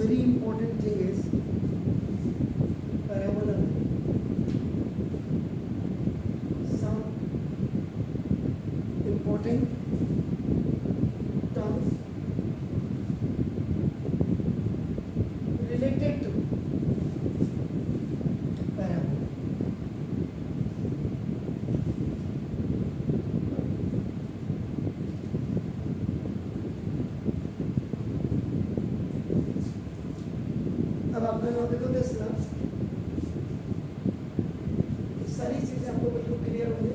very important thing is parabola. Some important terms related to parabola. अब आपने note देखो दसना सारी चीजें आपको बिल्कुल क्लियर होंगी.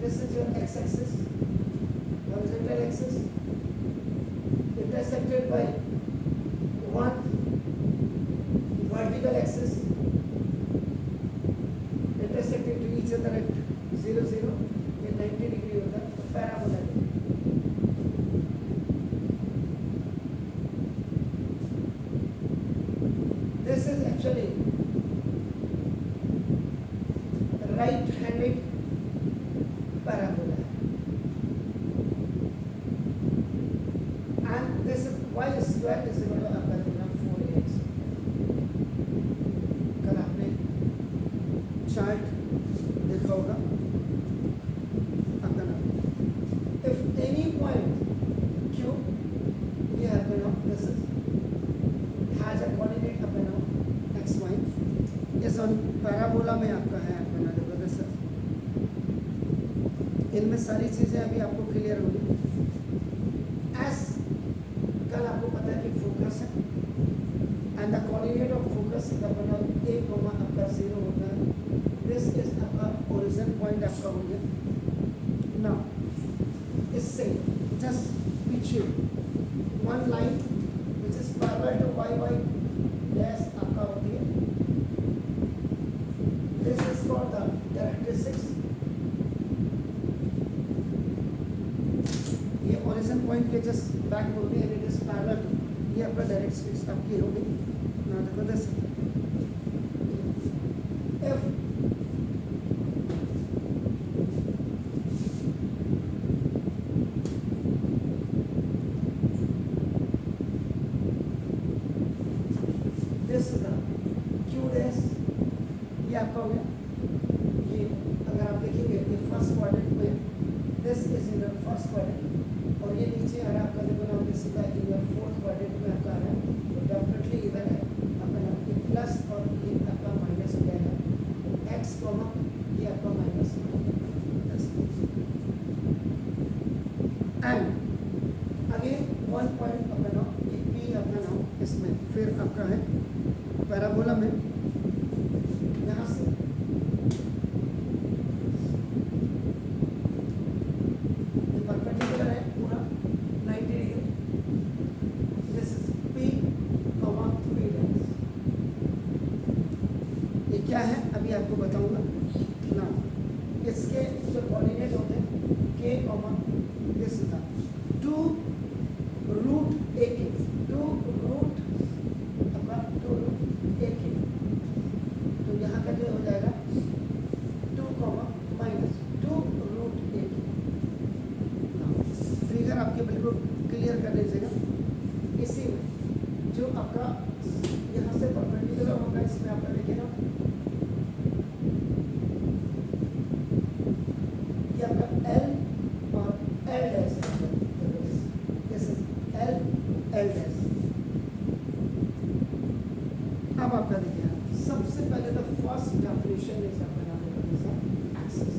This is your x-axis, horizontal axis, intersected by one vertical axis, intersecting to each other at 0, 0. ये 90 डिग्री होता है तो parabola. This is actually right-handed parabola, and this is y square is equal to आपका कितना 4ax. कल आपने chart देखा होगा आपका नाम. If any point q, ये आपका नाम this is has a coordinate आपका नाम x y. इस on parabola में आपका है आपका नाम देखो this is. इनमें सारी चीजें अभी आपको क्लियर होगी. एस कल आपको पता है कि फोकस है and the coordinate of focus का बना a कोमा आपका 0 होता है. दिस इज आपका ओरिजिन पॉइंट आपका हो गया. नाउ इससे जस्ट पीछे one line which is parallel to y y dash आपका होती है. This is for the characteristics. Origin point के जस्ट बैक होगी and it is parallel to. ये आपका डायरेक्ट स्ट्रिक्स आपकी होगी. ना देखो this if this is the Q dash. ये आपका हो गया. ये अगर आप देखेंगे ये फर्स्ट क्वाड्रेंट में this is in the first quadrant और ये नीचे आ रहा है आपका देखो नाम सीधा कि ये फोर्थ क्वाड्रेंट में आपका आ रहा है. तो डेफिनेटली इधर है आपका नाम कि प्लस और ये आपका माइनस क्या है एक्स कॉमा ये आपका minus and again one point आपका नाम ये पी आपका नाम इसमें फिर आपका है पैराबोला में यहाँ से क्या है अभी आपको बताऊंगा ना. इसके जो कोऑर्डिनेट होते हैं k कॉमा दिस था 2 रूट a k 2 रूट अपना 2 रूट a k. तो यहाँ का जो हो जाएगा 2 comma minus 2 root a k. Figure आपके बिल्कुल क्लियर कर लीजिएगा. इसी में जो आपका यहाँ से परपेंडिकुलर होगा इसमें आपका देखिएगा ये आपका L और L डैश L डैश. अब आपका देखिए सबसे पहले तो फर्स्ट डेफिनेशन इज आपका नाम है एक्सिस.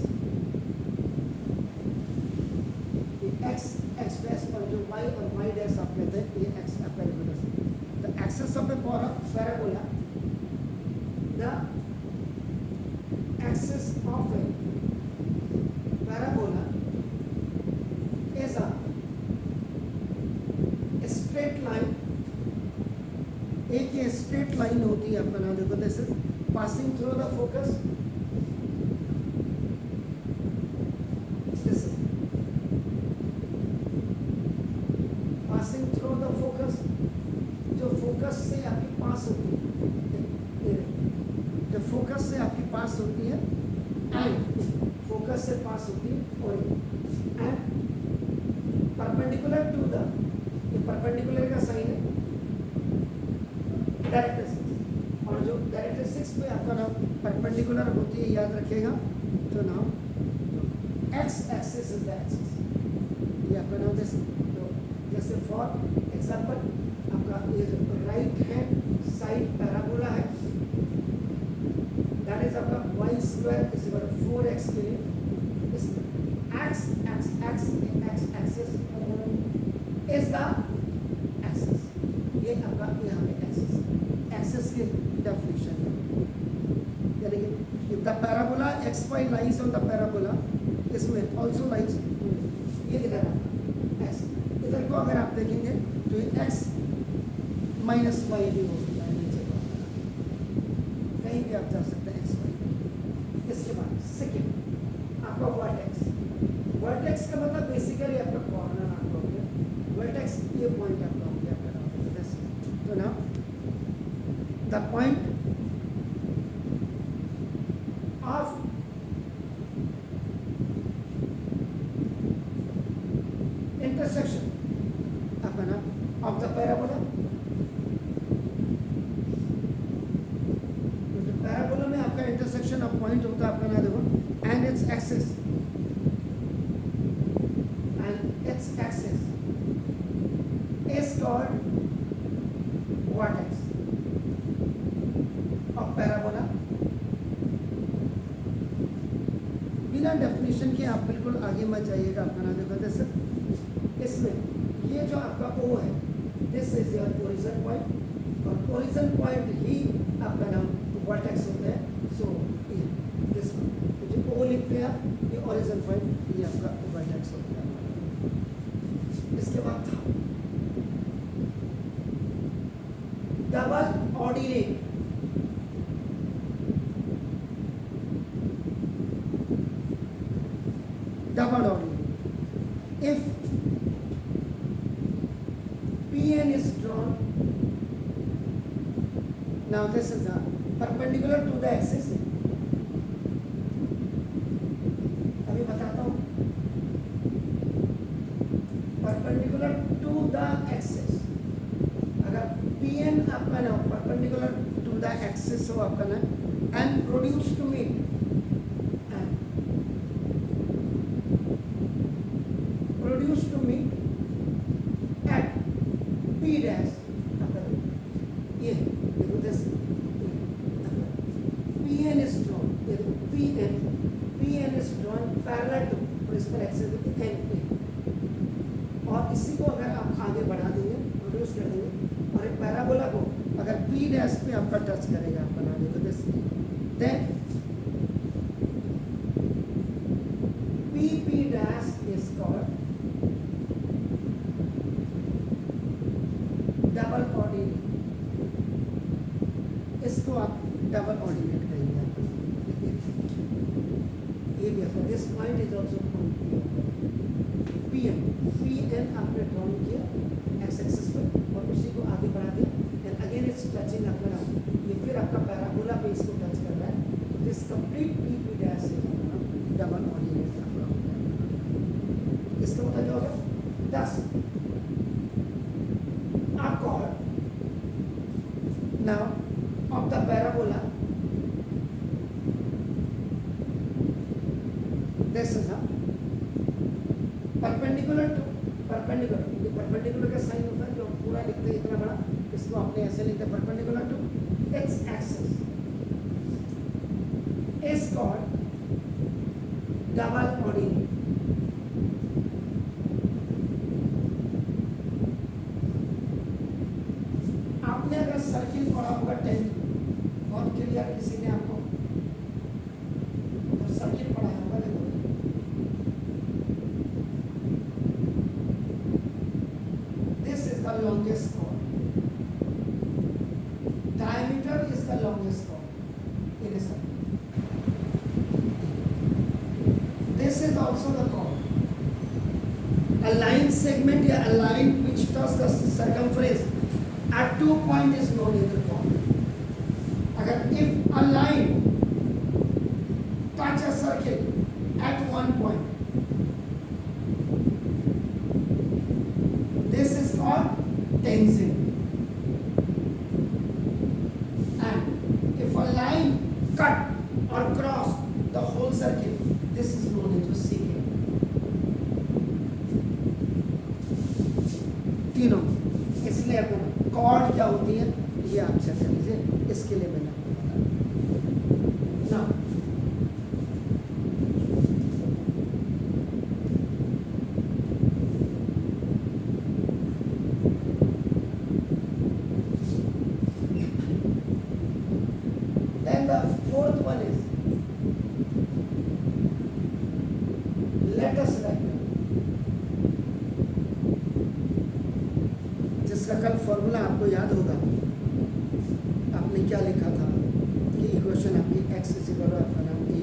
ये x डैश पर जो y और y डैश आप कहते हैं ये x आपका represent. The axis of a parabola, the axis of a parabola is a straight line. एक ये straight line होती है आपका नाम देखो this is passing through the focus. This is passing through the focus. जो फोकस से आपके पास होती है जो फोकस से आपके पास होती है एंड फोकस से पास होती है और एंड परपेंडिकुलर टू द ये परपेंडिकुलर का साइन है परपेंडिकुलर होती है, याद रखिएगा। तो now X axis is the axis, ये आपका नाम जैसे फॉर एग्जाम्पल आपका ये राइट हैंड साइड पैराबोला है, दैट इज आपका Y square is equal to 4x के लिए इसमें X X X X axis is the axis, ये आपका यहाँ पे एक्सिस एक्सिस की डेफिनेशन है, यानी कि if the parabola X Y lies on the parabola इसमें ऑल्सो लाइज, ये इधर एक्स, इधर को अगर आप देखेंगे तो ये एक्स माइनस वाई भी हो गया है नीचे को, कहीं भी आप जा सकते हैं एक्स वाई। इसके बाद सेकेंड आपका वर्टेक्स, वर्टेक्स का मतलब बेसिकली आपका कॉर्नर आपका हो गया, वर्टेक्स ये पॉइंट आपका हो गया आपका, तो ना द पॉइंट ऑफ intersection आपका ना of the parabola, तो पैराबोला में आपका इंटरसेक्शन ऑफ पॉइंट होता है आपका ना देखो and its axis is called vertex of parabola। बिना डेफिनेशन के आप बिल्कुल आगे मत जाइएगा, आपका ना देखो जैसे इसमें ये जो आपका O है, this is your origin point, और ओरिजिन पॉइंट ही आपका नाम वर्टेक्स होता है। सो दिस जो O लिखते हैं आप, ये ओरिजिन पॉइंट, ये आपका वर्टेक्स होता है। इसके बाद था double ordinate, double ordinate, if Pn is drawn, now this is the perpendicular to the axis, अभी बताता हूँ, perpendicular to the axis, अगर Pn आपका ना perpendicular to the axis हो आपका ना and produce to meet to meet at P dash, ये देखो this Pn is drawn, ये देखो Pn is drawn parallel to principal axis N, और इसी को अगर आप आगे बढ़ा देंगे, प्रोड्यूस कर देंगे, और एक पैराबोला को अगर P डैश पे आपका टच करेगा, आप बना देखो this, then P dash is called double ordinate, इसको आप डबल ऑर्डिनेट करेंगे, ये भी आपका this point is also Pn, Pn आपने ड्रॉन किया एक्स एक्सिस पर और उसी को आगे बढ़ा दिया एंड अगेन इट्स टचिंग आपका, ये फिर आपका पैराबोला पे इसको टच कर रहा है, this complete P dash is double ordinate आपका, इसका मतलब जो होगा 10 are called now of the parabola, this is a perpendicular to perpendicular, ये perpendicular का साइन होता है जो पूरा लिखते हैं इतना बड़ा, इसको आपने ऐसे लिखते हैं perpendicular to x axis is called double ordinate। आपने अगर सर्किल पढ़ा होगा 10 बहुत क्लियर, किसी ने आपको तो सर्किल पढ़ा होगा, देखो this is the longest chord, diameter is the longest chord in a circle, this is also the chord, a line segment या a line which does the circumference at 2 point is known as the chord। अगर if a line touch a circle at 1 point, this is called tangent, and if a line cut 16 होंगे, इसलिए अपन cord क्या होती है ये आप check कर लीजिए, इसके लिए मैंने आपको बताया ना। Then the fourth one is latus rectum, जिसका कल फॉर्मूला आपको याद होगा। आपने क्या लिखा था कि इक्वेशन आपकी x इज इक्वल टू आपका नाम ए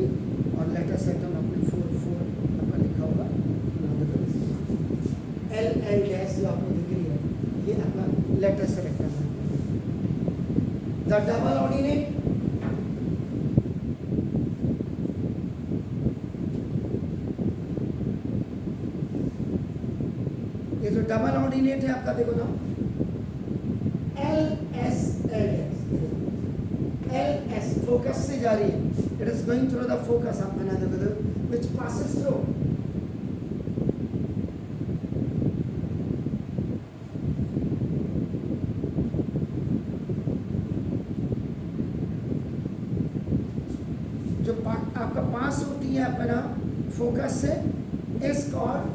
और लेटस रेक्टम आपने 4 आपका लिखा होगा एल एल डैश जो आपको दिख रही है ये आपका लेटस रेक्टम है। द डबल ऑर्डिनेट ये जो डबल ऑर्डिनेट है आपका देखो ना एल एस फोकस से जा रही है, it is going through the focus आप बना देखो व्हिच पासेस थ्रू जो आपका पास होती है अपना फोकस से इज कॉल्ड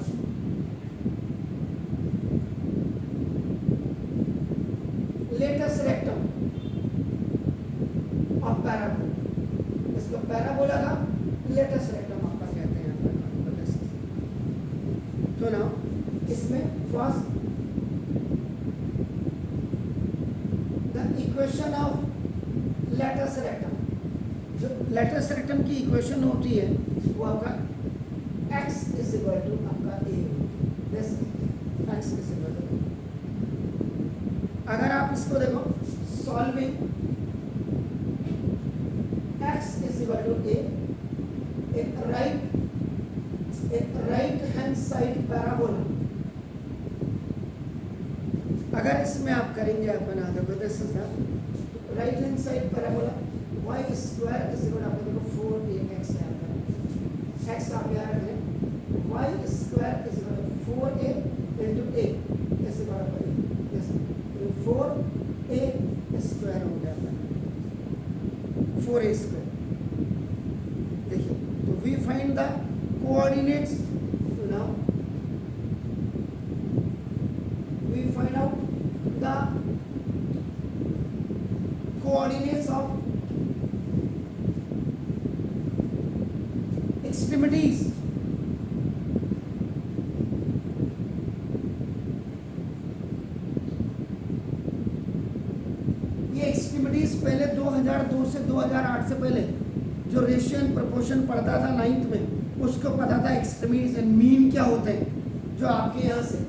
लेटस रेक्टम और पैराबोला, इसको पैराबोला का लेटस रेक्टम आपका कहते हैं। तो ना इसमें first the equation of latus rectum, जो लेटस रेक्टम की इक्वेशन होती है वो आपका x इज इक्वल टू आपका a, this x is equal to. अगर आप इसको देखो solving x is equal to a, एक राइट हैंड साइड पैराबोला, अगर इसमें आप करेंगे आप बना देखो this is the right hand side parabola y square is equal आपको देखो 4ax है आपका x आप यहाँ रख लें y square is equal to 4a into a is equal to 4a square हो गया 4a स्क्वायर। देखिए तो we find the coordinates, now we find out the coordinates of extremities. Extremities पहले 2002 से 2008 से पहले जो रेशियो एंड प्रोपोर्शन पढ़ता था 9th में, उसको पता था एक्सट्रीमिटीज एंड मीन क्या होते हैं। जो आपके यहाँ से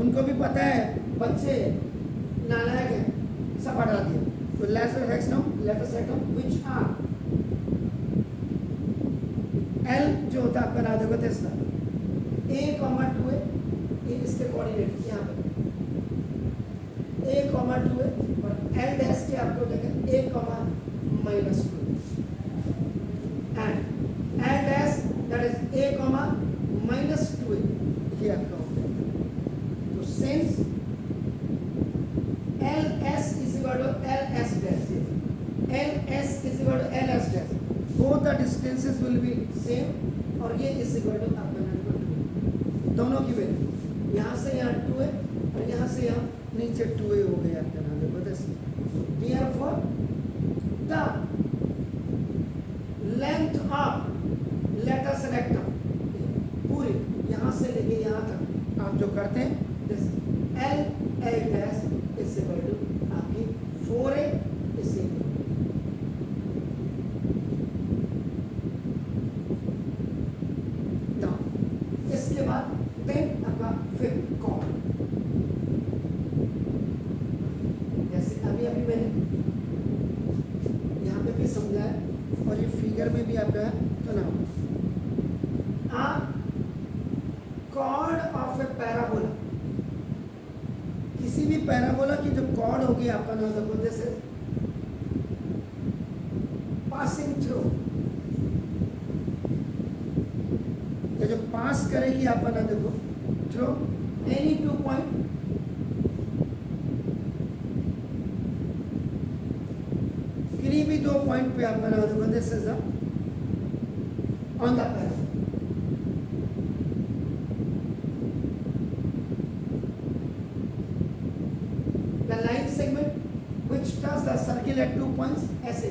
उनको भी पता है, बच्चे नालायक हैं, सब हटा दिया। तो let's rectum which R L जो होता है आपका ना देखो इसका a, 2 है, ये इसके कोऑर्डिनेट यहाँ पे a, 2 है और एल डैश के आपको देखें a, -2 and L dash that is a, -2 ये आपका हो गया। तो since L S is equal to L S dash, L S is equal to L S dash, both the distances will be same और ये इज इक्वल टू आपका 2, दोनों की वैल्यू यहाँ से यहाँ 2 है और यहाँ से यहाँ नीचे 2a हो गया आपका नाम देखो this. Therefore the length of latus rectum पूरी यहाँ से लेके यहाँ तक आप जो करते हैं this L L dash is equal to आपकी 4a इज इक्वल। इसके बाद देन आपका फिफ्थ कॉर्ड, जैसे अभी मैंने यहाँ पे भी समझाया और ये फिगर में भी आपका है। तो ना कॉर्ड ऑफ ए पैराबोला, किसी भी पैराबोला की जो कॉर्ड होगी आपका नाम देखो जैसे पासिंग थ्रू, ये जो पास करेगी आपका ना देखो थ्रू any 2 point किन्हीं भी 2 पॉइंट पे आप बना दो, this is on the parabola. The line segment which touch the circle at 2 points, ऐसे.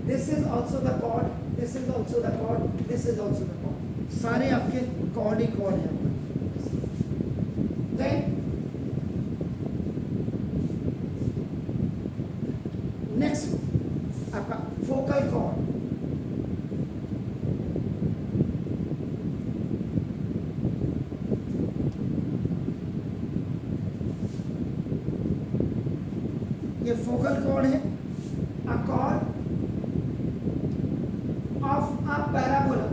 This is also the chord, this is also the chord, this is also the chord. सारे आपके chord ही chord हैं. Then next आपका focal chord. ये focal cord है, अ cord of a parabola.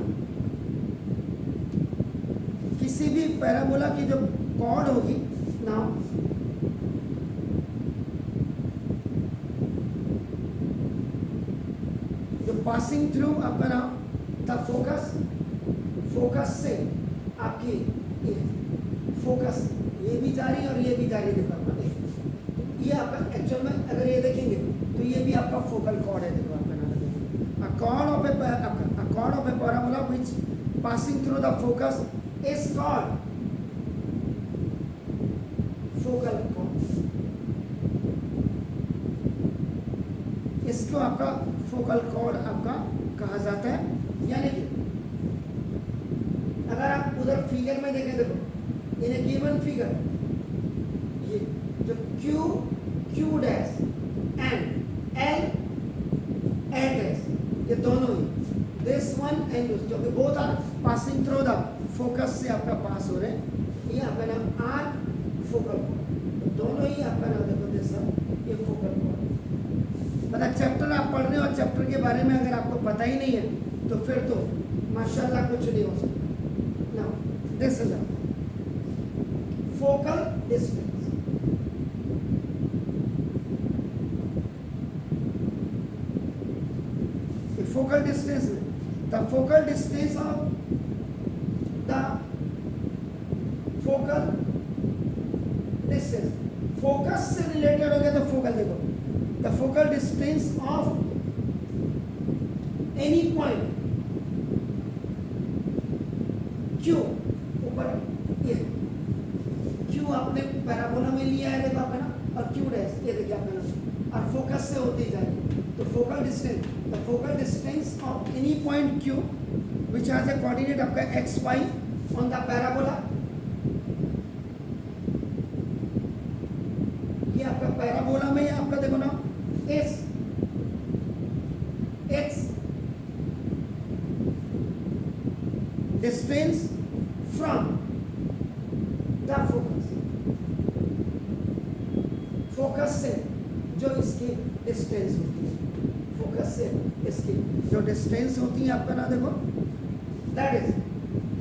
किसी भी parabola की जो कॉर्ड होगी, नाउ जो पासिंग थ्रू आपका नाम द फोकस, फोकस से आपकी ये फोकस ये भी जारी और ये भी जारी देखो आपका. ये आपका एक्चुअल में अगर ये देखेंगे तो ये भी आपका फोकल कॉर्ड है. देखो आपका नाम अ cord of A parabola which passing through the focus is called focal cord. इसको आपका फोकल कॉर्ड आपका कहा जाता है. यानी कि अगर आप उधर फिगर में देखें, देखो इन ए गिवन फिगर ये जो Q dash and L dash ये दोनों ही दिस वन एंड दिस जो कि both are passing through the focus से आपका पास हो रहे हैं, ये आपका नाम आर फोकल कॉर्ड. दोनों ही आपका नाम देखो दिस ये फोकल कॉर्ड. मतलब चैप्टर आप पढ़ रहे हो और चैप्टर के बारे में अगर आपको पता ही नहीं है तो फिर तो माशाल्लाह कुछ नहीं हो सकता. Now this is a focal distance. Focal distance में the focal distance of the focal distance focus से रिलेटेड हो गया तो फोकल देखो the focal distance of any point Q ऊपर ये Q आपने पैराबोला में लिया है देखो आपका ना, और Q डैश ये देखिए आपका ना, और फोकस से होती जाएगी. तो focal distance the focal distance of any point Q which has a coordinate आपका x y on the parabola. ये आपका पैराबोला में आपका देखो ना s x distance from the focus. Focus से जो इसकी डिस्टेंस होती है, फोकस से इसकी जो डिस्टेंस होती है आपका ना देखो दैट इज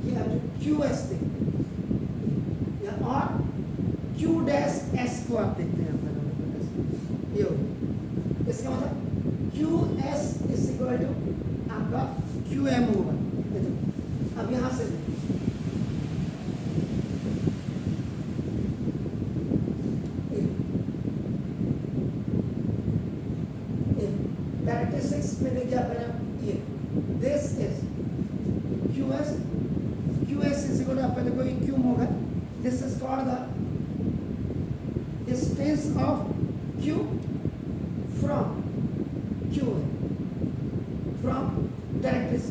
ये आप जो क्यू एस देखते हैं और क्यू डैश एस को आप देखते हैं आपका ना ये हो. इसका मतलब Q S is equal to आपका क्यू एम होगा. अब यहाँ से डायरेक्ट्रिक्स में देखिए आपका ये this is QS is equal to आपका देखो ये क्यू होगा. This is called the distance of Q from Q from directrix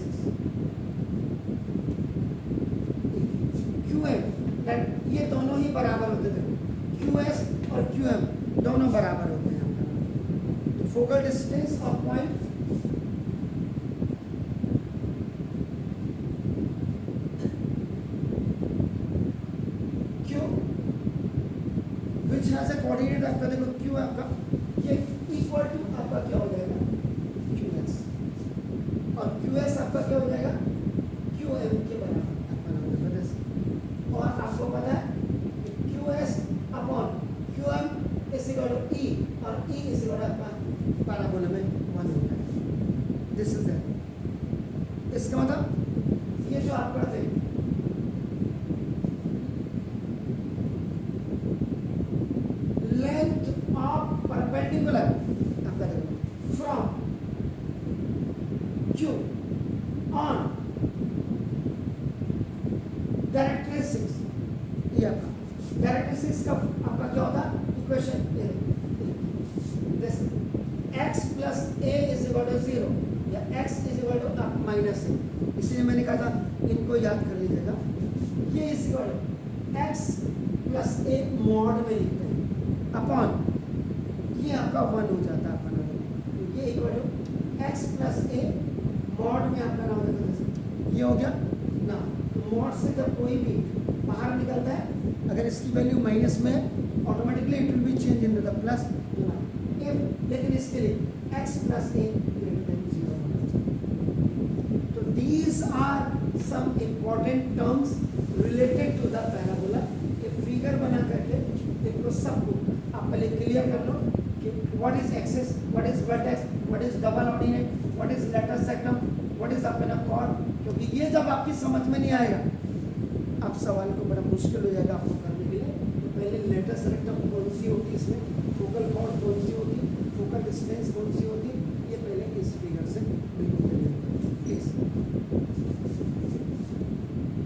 QM that ये दोनों ही बराबर होते थे. QS और QM दोनों बराबर होते हैं. Focal distance of point Q which has a coordinate आपका देखो Q आपका ये equal to आपका क्या हो जाएगा QS और QS आपका क्या हो जाएगा QM के बराबर आपका नाम होगा. और आपको पता है QS upon QM is equal to E और E is equal to आपका पैराबोला में 1 होता है. This is that. इसका मतलब ये जो आप करते हैं सिंपल है आपका देखो, फ्रॉम क्यू ऑन कैरेक्टरिस्टिक्स, ये आपका कैरेक्टरिस्टिक्स का आपका क्या होता है equation, this x plus a is equal to 0 या x is equal to minus a, इसलिए मैंने कहा था इनको याद कर लीजिएगा। ये is equal to x plus a mod में लिखते हैं अपॉन, ये आपका 1 हो जाता है अपना, ये equal to x plus a mod में आपका नाम देखो, ये हो गया ना। मॉड से जब कोई भी बाहर निकलता है, अगर इसकी वैल्यू माइनस में automatically it will be change in the plus, लेकिन इसके लिए x plus a greater than 0 होना चाहिए। तो these are some important terms related to the parabola. ये फिगर बना करके इनको सबको आप पहले क्लियर कर लो कि what is axis, what is vertex, what is double ordinate, what is latus rectum, what is अपना कॉर्ड, क्योंकि ये जब आपकी समझ में नहीं आएगा आप सवाल को बड़ा मुश्किल हो जाएगा आपको करने के लिए। तो पहले लेटस सेक्टम कौन सी होती है, इसमें फोकल कॉर्ड कौन सी होती है, फोकल डिस्टेंस कौन सी होती है, ये पहले इस फिगर से बिल्कुल क्लियर करो प्लीज।